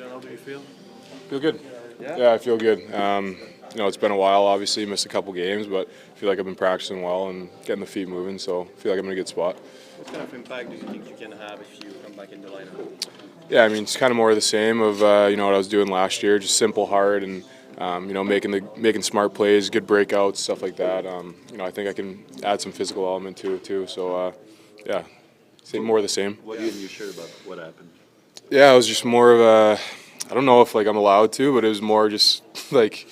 How do you feel? Feel good. Yeah? Yeah, I feel good. It's been a while. Obviously, missed a couple games, but I feel like I've been practicing well and getting the feet moving. So I feel like I'm in a good spot. What kind of impact do you think you can have if you come back in the lineup? Yeah, I mean it's kind of more of the same of what I was doing last year, just simple, hard, and making smart plays, good breakouts, stuff like that. I think I can add some physical element to it too. So yeah, more of the same. What are you sure about what happened? Yeah, it was just more of a. I don't know if I'm allowed to, but it was more just like.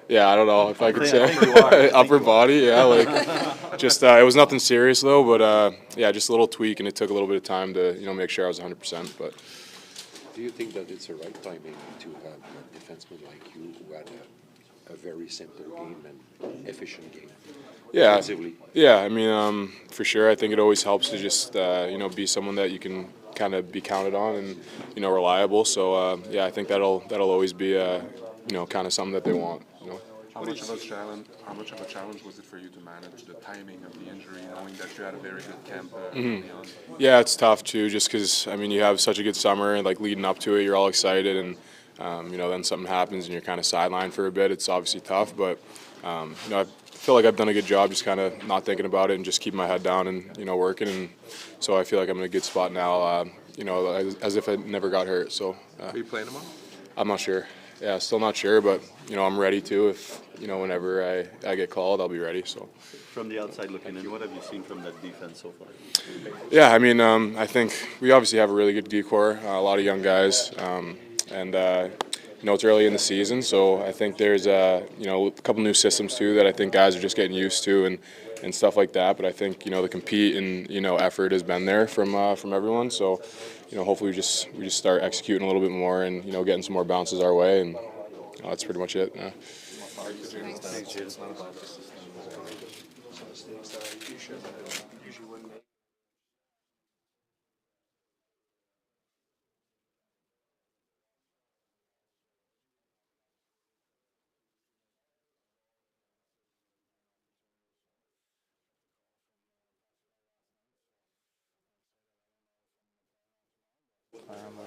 Yeah, I don't know if I could say upper body. Yeah, just it was nothing serious though, but just a little tweak, and it took a little bit of time to make sure I was 100%. But do you think that it's the right timing to have a defenseman like you who had a very simple game and efficient game? Yeah, defensively? Yeah. I mean, for sure, I think it always helps to just be someone that you can kind of be counted on and reliable. So I think that'll always be kind of something that they want. How much of a challenge was it for you to manage the timing of the injury, knowing that you had a very good camp early on? Yeah, it's tough too, just because you have such a good summer, and leading up to it, you're all excited, and then something happens and you're kind of sidelined for a bit. It's obviously tough, but I feel like I've done a good job just kind of not thinking about it and just keeping my head down and working, and so I feel like I'm in a good spot now. As if I never got hurt. So. Are you playing tomorrow? I'm not sure. Yeah, still not sure, but I'm ready to. If whenever I get called, I'll be ready. So. From the outside looking in, what have you seen from that defense so far? Yeah, I mean, I think we obviously have a really good decor, a lot of young guys, and it's early in the season, so I think there's a couple new systems too that I think guys are just getting used to and stuff like that. But I think the compete and effort has been there from everyone. So hopefully we just start executing a little bit more and getting some more bounces our way, and that's pretty much it. Yeah.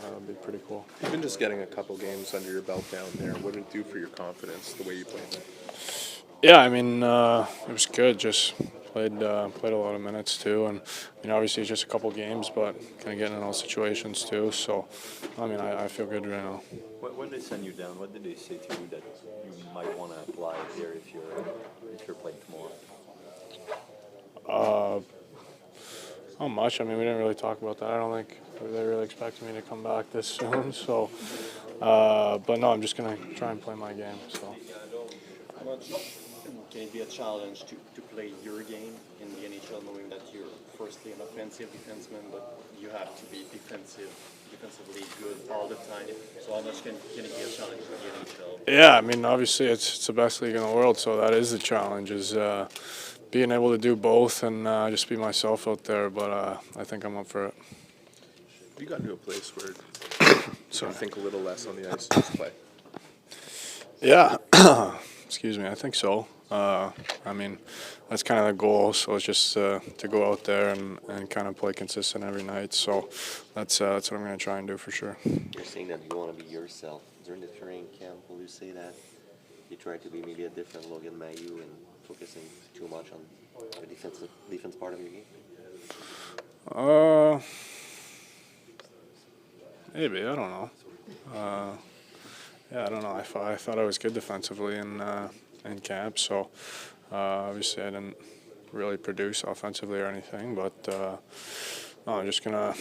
That'd be pretty cool. Even just getting a couple games under your belt down there, what did it do for your confidence, the way you played there? Yeah, I mean, it was good. Just played a lot of minutes too, and obviously it's just a couple games, but kind of getting in all situations too. So, I mean, I feel good right now. When they send you down, what did they say to you that you might want to apply here if you're playing tomorrow? Not much. I mean, we didn't really talk about that. I don't think they really expected me to come back this soon. So, but no, I'm just gonna try and play my game. So. How much can it be a challenge to play your game in the NHL, knowing that you're firstly an offensive defenseman, but you have to be defensively good all the time? So how much can it be a challenge in the NHL? Yeah, I mean, obviously it's the best league in the world, so that is the challenge, is being able to do both and just be myself out there. But I think I'm up for it. You got into a place where you think a little less on the ice and just play. Yeah. Excuse me, I think so. I mean, that's kind of the goal. So it's just to go out there and kind of play consistent every night. So that's what I'm going to try and do for sure. You're saying that you want to be yourself. During the training camp, will you say that you try to be maybe a different Logan Mailloux and focusing too much on the defense part of your game? Maybe, I don't know. I don't know. I thought I was good defensively in camp, so obviously I didn't really produce offensively or anything. But no, I'm just try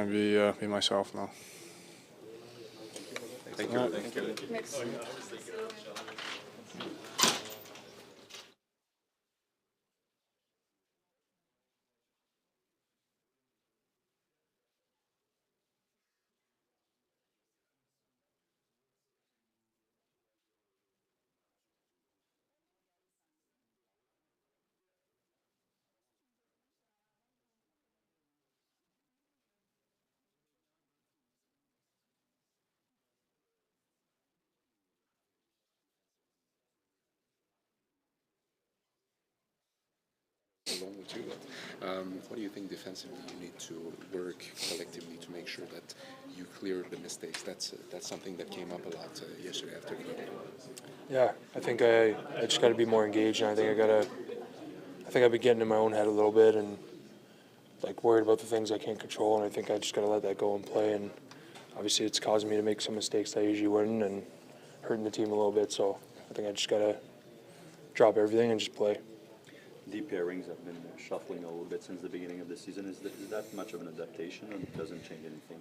and be myself now. Thank you. Along too, but what do you think defensively you need to work collectively to make sure that you clear the mistakes. That's something that came up a lot yesterday after the game. Yeah, I think I just got to be more engaged, and I think I've been getting in my own head a little bit and like worried about the things I can't control, and I think I just got to let that go and play. And obviously, it's causing me to make some mistakes that I usually wouldn't, and hurting the team a little bit. So I think I just got to drop everything and just play. The pairings have been shuffling a little bit since the beginning of the season. Is that much of an adaptation, and it doesn't change anything?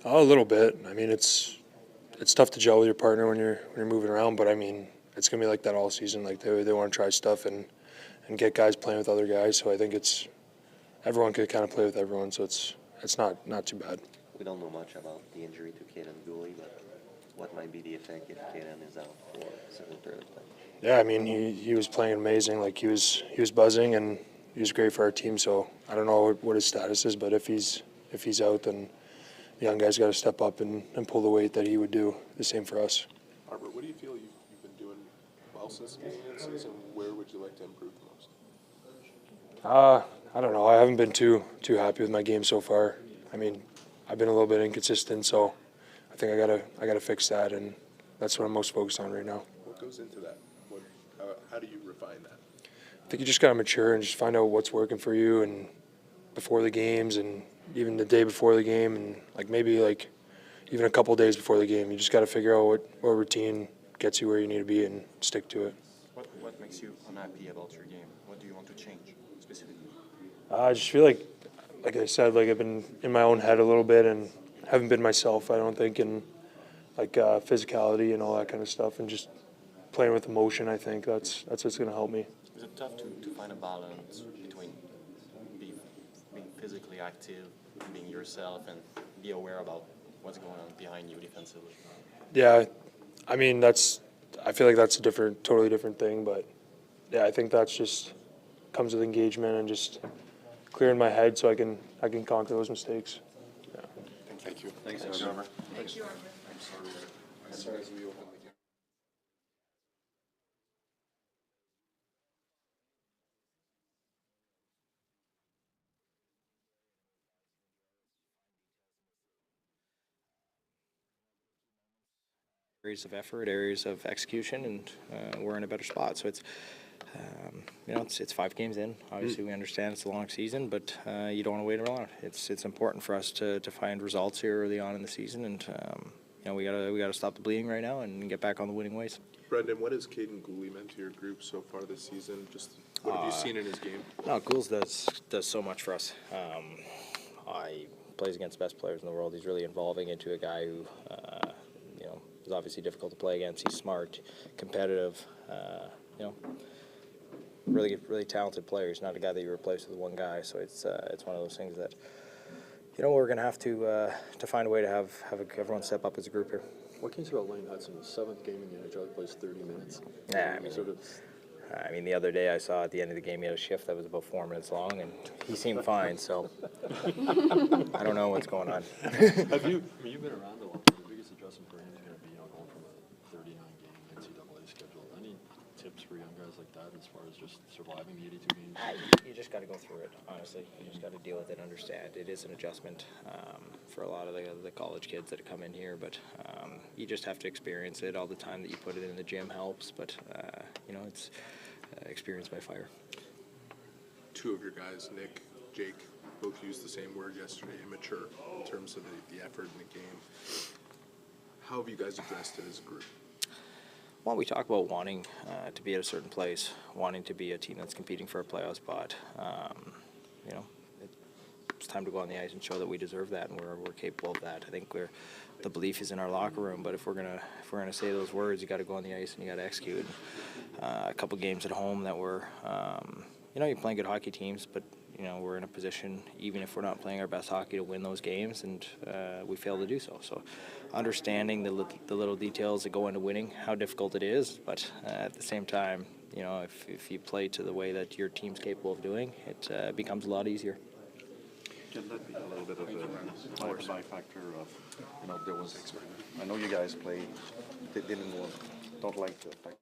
A little bit. I mean, it's tough to gel with your partner when you're moving around, but I mean, it's gonna be like that all season. Like they want to try stuff and get guys playing with other guys. So I think everyone could kind of play with everyone. So it's not too bad. We don't know much about the injury to Jayden Struble, but what might be the effect if Jayden is out for second, third play? Yeah, I mean, he was playing amazing. Like he was buzzing and he was great for our team. So I don't know what his status is, but if he's out, then the young guys got to step up and pull the weight that he would do. The same for us. Arber, what do you feel you've been doing well since the beginning of the season? Where would you like to improve the most? I don't know. I haven't been too happy with my game so far. I mean, I've been a little bit inconsistent, so I think I gotta fix that, and that's what I'm most focused on right now. What goes into that? How do you refine that? I think you just gotta mature and just find out what's working for you, and before the games, and even the day before the game, and maybe even a couple days before the game, you just gotta figure out what routine gets you where you need to be and stick to it. What makes you unhappy about your game? What do you want to change specifically? I just feel like I said, I've been in my own head a little bit and haven't been myself, I don't think, in physicality and all that kind of stuff, and just playing with emotion. I think that's what's going to help me. Is it tough to find a balance between being physically active, being yourself, and be aware about what's going on behind you defensively? Yeah, I mean, I feel like that's a totally different thing, but yeah, I think that's just comes with engagement and just clearing my head so I can conquer those mistakes. Yeah. Thank you. Thanks, Arber. I'm sorry as we open the game. Areas of effort, areas of execution, and we're in a better spot. So it's, it's 5 games in. Obviously, we understand it's a long season, but you don't want to wait around. It's important for us to find results here early on in the season, and we gotta stop the bleeding right now and get back on the winning ways. Brendan, what has Jayden Struble meant to your group so far this season? Just what have you seen in his game? No, Gouls does so much for us. He plays against the best players in the world. He's really evolving into a guy who, is obviously difficult to play against. He's smart, competitive, really talented player. He's not a guy that you replace with one guy. So it's one of those things that, we're going to have to find a way to have everyone step up as a group here. What can you say about Lane Hudson? His 7th game in the NHL, he plays 30 minutes. Yeah, I mean, the other day I saw at the end of the game he had a shift that was about 4 minutes long, and he seemed fine. So I don't know what's going on. You've been around a while. The biggest adjustment for him is going to be going from a 39-game NCAA schedule. Any tips for young guys like that as far as just surviving the 82 games? You just got to go through it, honestly. You just got to deal with it, understand. It is an adjustment for a lot of the college kids that come in here, but you just have to experience it. All the time that you put it in the gym helps, but, it's experience by fire. 2 of your guys, Nick, Jake, both used the same word yesterday, immature, in terms of the effort in the game. How have you guys addressed it as a group? Well, we talk about wanting to be at a certain place, wanting to be a team that's competing for a playoff spot. It's time to go on the ice and show that we deserve that, and we're capable of that. I think the belief is in our locker room, but if we're gonna say those words, you got to go on the ice and you got to execute. A couple games at home that were, you're playing good hockey teams, but we're in a position, even if we're not playing our best hockey, to win those games, and we fail to do so. So understanding the little details that go into winning, how difficult it is, but at the same time, if you play to the way that your team's capable of doing, it becomes a lot easier. Can that be a little bit of a factor of, there was, I know you guys play, don't like the fact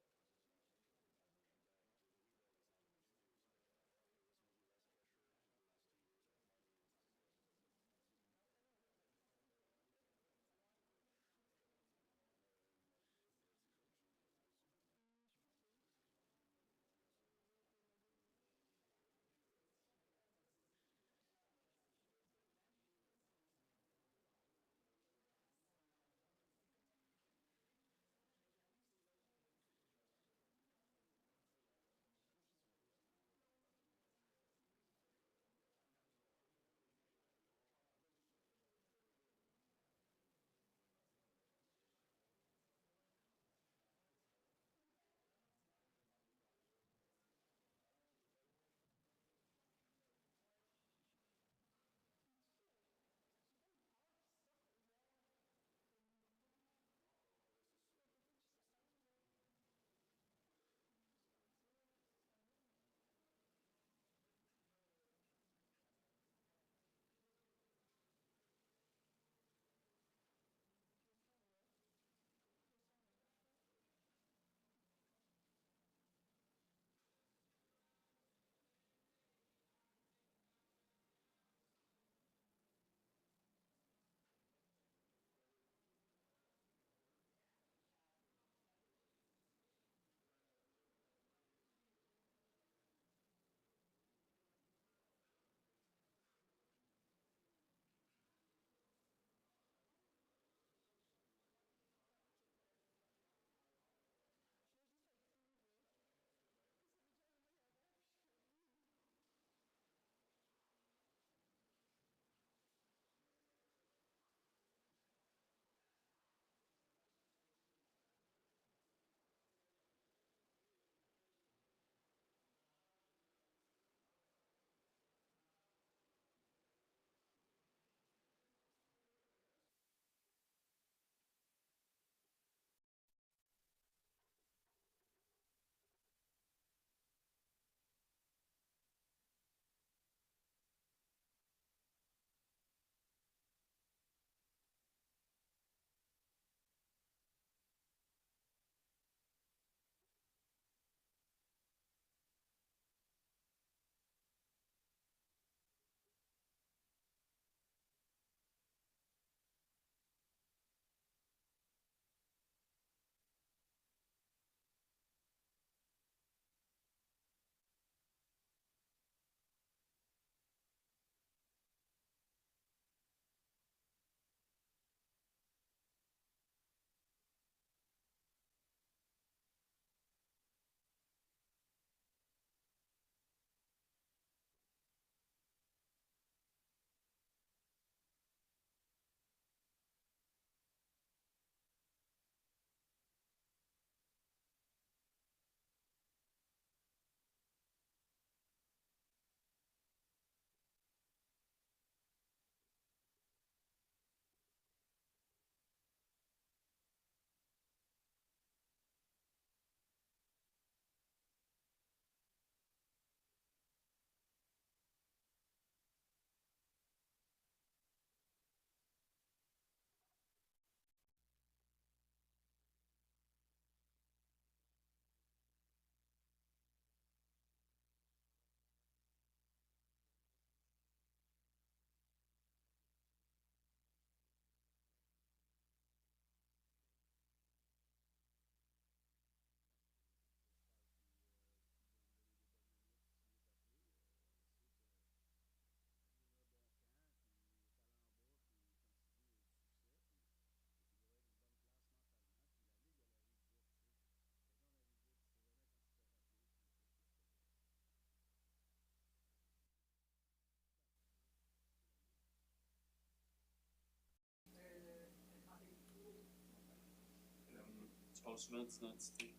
parle souvent d'identité.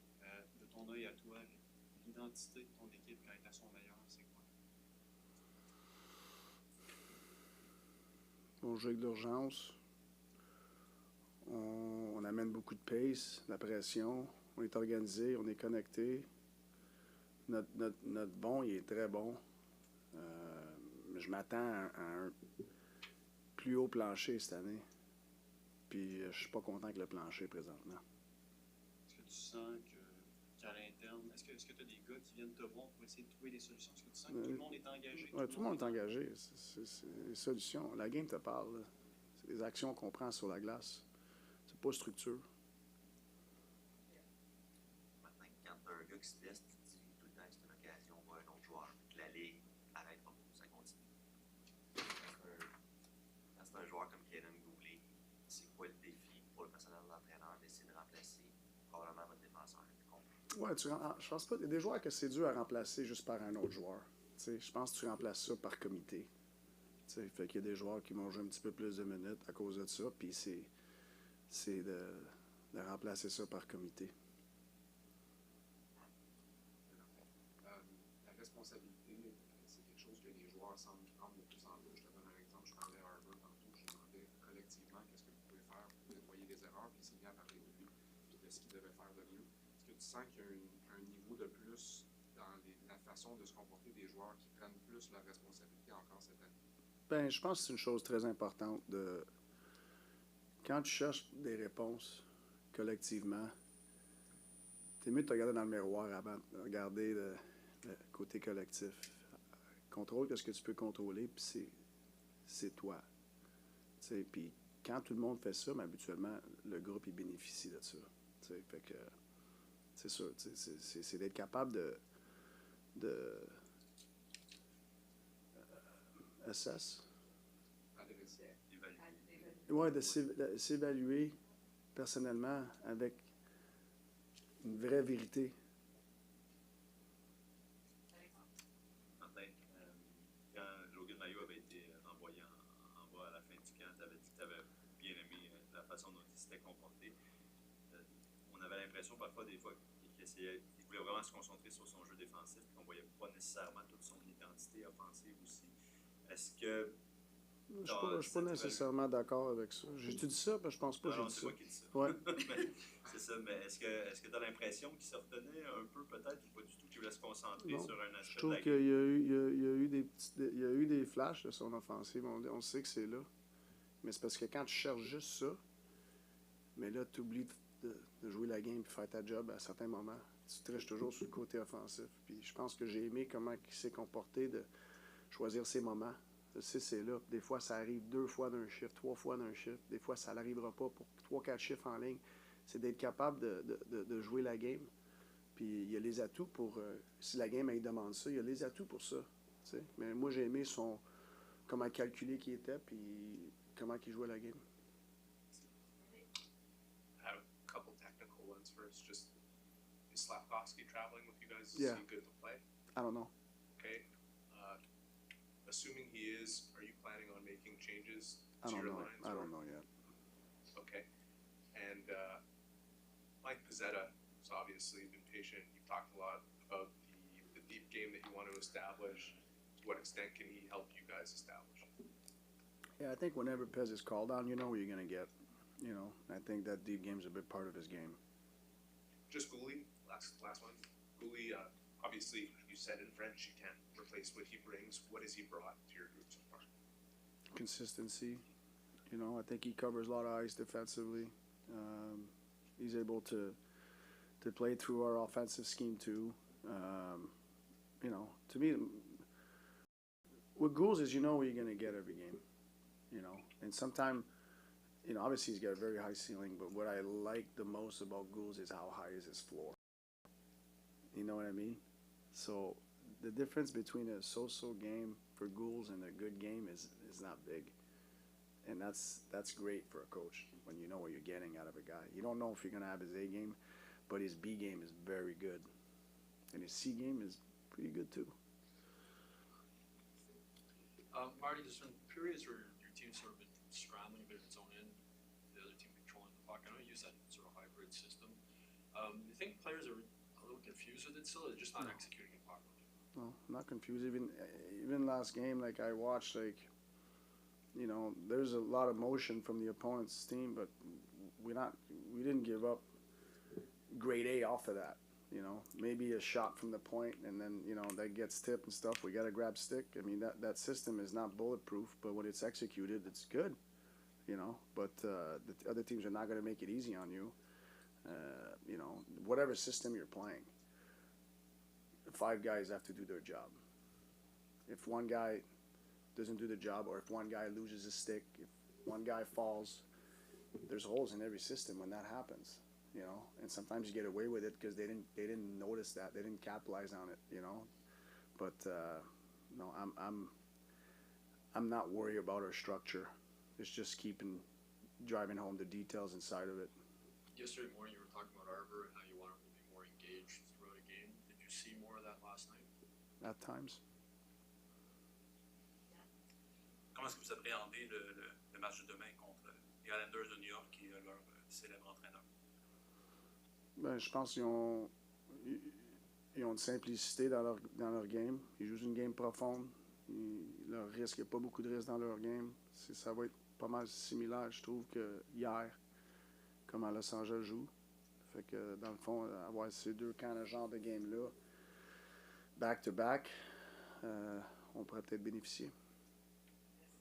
De ton œil à toi, l'identité de ton équipe quand elle est à son meilleur, c'est quoi? On joue avec de l'urgence. On amène beaucoup de pace, de la pression. On est organisé, on est connecté. Notre bon, il est très bon. Je m'attends à un plus haut plancher cette année. Puis je suis pas content avec le plancher présentement. Est-ce que tu sens qu'à l'interne, est-ce que tu as des gars qui viennent te voir pour essayer de trouver des solutions? Est-ce que tu sens que tout le monde est engagé? Ouais, tout le monde est engagé. C'est des solutions. La game te parle. Là. C'est des actions qu'on prend sur la glace. C'est pas structure. Maintenant, quand tu as un gars qui se blesse, tu te dis tout le temps que c'est une occasion pour un autre joueur, que la Ligue arrête pas, ça continue. Quand c'est un joueur comme Jayden Struble, c'est quoi le défi pour le personnel de l'entraîneur d'essayer de remplacer probablement votre défenseur? Ouais, je pense pas. Il y a des joueurs que c'est dur à remplacer juste par un autre joueur. T'sais, je pense que tu remplaces ça par comité. T'sais, fait qu'il y a des joueurs qui vont jouer un petit peu plus de minutes à cause de ça, puis c'est de remplacer ça par comité. La responsabilité, c'est quelque chose que les joueurs semblent prendre de plus en plus. Je te donne un exemple. Je parlais à Arber tantôt. Je lui demandais collectivement qu'est-ce que vous pouvez faire pour nettoyer des erreurs, puis il s'est mis à parler de lui et de ce qu'il devait faire de mieux. Est-ce que tu sens qu'il y a un niveau de plus dans la façon de se comporter des joueurs qui prennent plus leur responsabilité encore cette année? Ben, je pense que c'est une chose très importante de. Quand tu cherches des réponses collectivement, t'es mieux de te regarder dans le miroir avant de regarder le côté collectif. Contrôle ce que tu peux contrôler, puis c'est toi. Puis quand tout le monde fait ça, ben, habituellement, le groupe il bénéficie de ça. Fait que c'est sûr, c'est d'être capable de assess. Ouais, de s'évaluer personnellement avec une vraie vérité. Martin, quand Logan Mailloux avait été envoyé en bas à la fin du camp, tu avais dit que tu avais bien aimé la façon dont il s'était comporté. On avait l'impression parfois, des fois, qu'il voulait vraiment se concentrer sur son jeu défensif, qu'on ne voyait pas nécessairement toute son identité offensive aussi. Est-ce que Je ne suis pas nécessairement d'accord avec ça. J'ai dit ça, parce que je pense pas que j'ai dit ça. C'est moi qui dis ça. Ouais. C'est ça, mais est-ce que tu as l'impression qu'il se retenait un peu, peut-être, ou pas du tout, qu'il voulait se concentrer Non. sur un aspect Je trouve qu'il y a eu des flashs de son offensive. On sait que c'est là. Mais c'est parce que quand tu cherches juste ça, mais là, tu oublies de jouer la game et faire ta job à certains moments. Tu triches toujours sur le côté offensif. Puis je pense que j'ai aimé comment il s'est comporté de choisir ses moments. Je sais, c'est là. Des fois, ça arrive 2 fois d'un chiffre, 3 fois d'un chiffre. Des fois, ça n'arrivera pas pour 3-4 chiffres en ligne. C'est d'être capable de jouer la game. Puis il y a les atouts pour... si la game, elle demande ça, il y a les atouts pour ça. T'sais. Mais moi, j'ai aimé comment calculer qu'il était, puis comment il jouait la game. I have a couple technical ones first. Just, is Slafkovsky traveling with you guys? Is Yeah. he good to play? I don't know. Okay. Assuming he is, are you planning on making changes I to don't your know. lines? I don't know yet. Okay. And Mike Pizzetta has obviously been patient. You've talked a lot about the deep game that you want to establish. To what extent can he help you guys establish? Yeah, I think whenever Pez is called on, you know what you're going to get. You know, I think that deep game is a big part of his game. Just Gouli, last one. Gouli, obviously, you said in French you can't replace what he brings. What has he brought to your group so far? Consistency. You know, I think he covers a lot of ice defensively. He's able to play through our offensive scheme too. You know, to me, what Gouls is, you know what you're going to get every game. You know, and sometimes, you know, obviously he's got a very high ceiling, but what I like the most about Gouls is how high is his floor. You know what I mean? So the difference between a so-so game for Gouls and a good game is not big. And that's great for a coach when you know what you're getting out of a guy. You don't know if you're going to have his A game, but his B game is very good. And his C game is pretty good too. Marty, there's been periods where your team's sort of been scrambling a bit of its own end, the other team controlling the puck. I know you use that sort of hybrid system. You think players are a little confused with it still, or just not executing it properly? No, I'm not confused. Even last game, like I watched, like, you know, there's a lot of motion from the opponent's team, but we didn't give up grade A off of that. You know, maybe a shot from the point, and then, you know, that gets tipped and stuff. We got to grab stick. I mean, that system is not bulletproof, but when it's executed, it's good. You know, but the other teams are not going to make it easy on you. You know, whatever system you're playing, the 5 guys have to do their job. If one guy doesn't do the job, or if one guy loses a stick, if one guy falls, there's holes in every system when that happens. You know, and sometimes you get away with it because they didn't notice that, they didn't capitalize on it. You know, but no, I'm not worried about our structure. It's just driving home the details inside of it. Yesterday morning, you were talking about Arber and how you want him to be more engaged throughout a game. Did you see more of that last night? At times. Comment est-ce que vous appréhendez le match de demain contre les Islanders de New York qui est leur célèbre entraîneur? Ben, je pense qu'ils ont une simplicité dans leur game. Ils jouent une game profonde. Leur risque, il n'y a pas beaucoup de risques dans leur game. Ça va être pas mal similaire, je trouve, que hier, comme à Los Angeles joue. Fait que, dans le fond, avoir ces deux genres de game-là, back-to-back, on pourrait peut-être bénéficier.